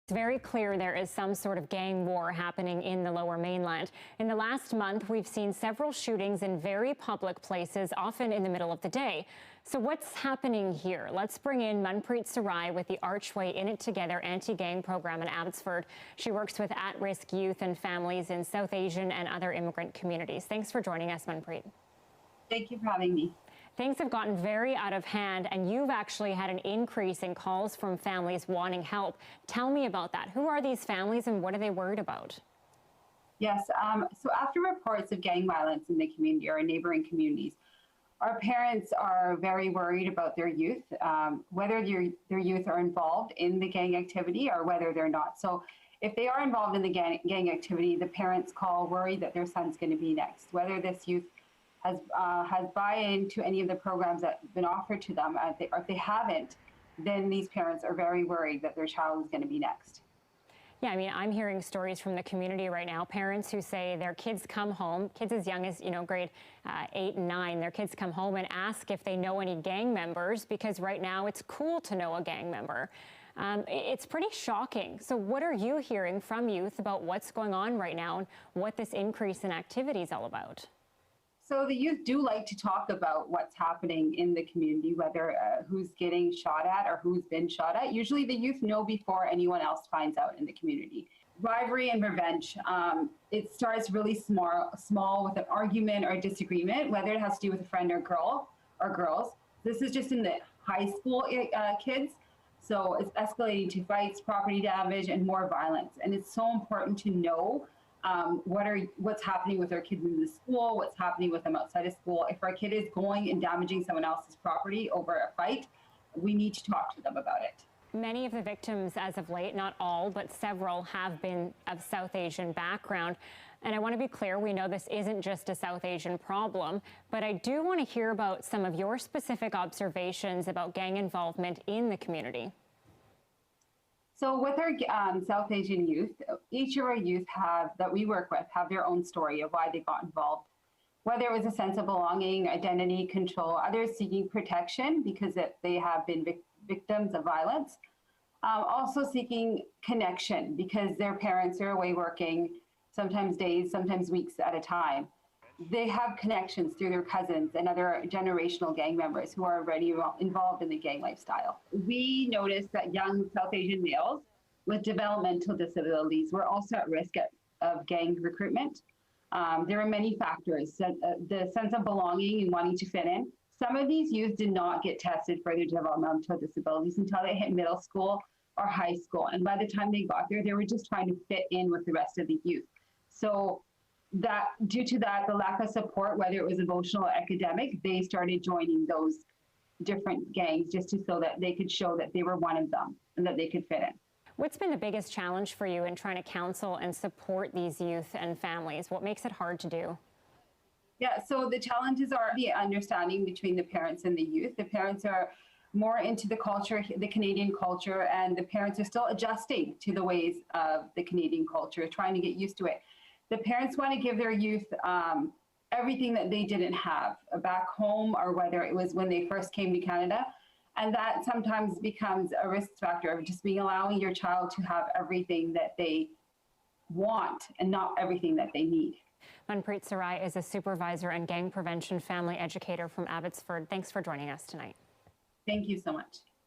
It's very clear there is some sort of gang war happening in the Lower Mainland. In the last month, we've seen several shootings in very public places, often in the middle of the day. So what's happening here? Let's bring in Manpreet Sarai with the Archway In It Together anti-gang program in Abbotsford. She works with at-risk youth and families in South Asian and other immigrant communities. Thanks for joining us, Manpreet. Thank you for having me. Things have gotten very out of hand, and you've actually had an increase in calls from families wanting help. Tell me about that. Who are these families and what are they worried about? Yes, so after reports of gang violence in the community or in neighboring communities, our parents are very worried about their youth, whether their youth are involved in the gang activity or whether they're not. So if they are involved in the gang activity, the parents call worried that their son's going to be next, whether this youth has buy-in to any of the programs that have been offered to them, or if they haven't, then these parents are very worried that their child is going to be next. Yeah, I mean, I'm hearing stories from the community right now, parents who say their kids come home, kids as young as, grade 8 and 9, their kids come home and ask if they know any gang members, because right now it's cool to know a gang member. It's pretty shocking. So what are you hearing from youth about what's going on right now and what this increase in activity is all about? So the youth do like to talk about what's happening in the community, whether who's getting shot at or who's been shot at. Usually the youth know before anyone else finds out in the community. Rivalry and revenge, it starts really small with an argument or a disagreement, whether it has to do with a friend or girls. This is just in the high school kids. So it's escalating to fights, property damage, and more violence. And it's so important to know what's happening with our kids in the school, what's happening with them outside of school. If our kid is going and damaging someone else's property over a fight, we need to talk to them about it. Many of the victims as of late, not all, but several, have been of South Asian background. And I want to be clear, we know this isn't just a South Asian problem, but I do want to hear about some of your specific observations about gang involvement in the community. So with our South Asian youth, each of our youth that we work with have their own story of why they got involved. Whether it was a sense of belonging, identity, control, others seeking protection because they have been victims of violence. Also seeking connection because their parents are away working, sometimes days, sometimes weeks at a time. They have connections through their cousins and other generational gang members who are already involved in the gang lifestyle. We noticed that young South Asian males with developmental disabilities were also at risk of gang recruitment. There are many factors, the sense of belonging and wanting to fit in. Some of these youth did not get tested for their developmental disabilities until they hit middle school or high school. And by the time they got there, they were just trying to fit in with the rest of the youth. So due to that, the lack of support, whether it was emotional or academic, they started joining those different gangs just so that they could show that they were one of them and that they could fit in. What's been the biggest challenge for you in trying to counsel and support these youth and families? What makes it hard to do? Yeah, so the challenges are the understanding between the parents and the youth. The parents are more into the culture, the Canadian culture, and the parents are still adjusting to the ways of the Canadian culture, trying to get used to it. The parents want to give their youth everything that they didn't have back home, or whether it was when they first came to Canada. And that sometimes becomes a risk factor of just allowing your child to have everything that they want and not everything that they need. Manpreet Sarai is a supervisor and gang prevention family educator from Abbotsford. Thanks for joining us tonight. Thank you so much.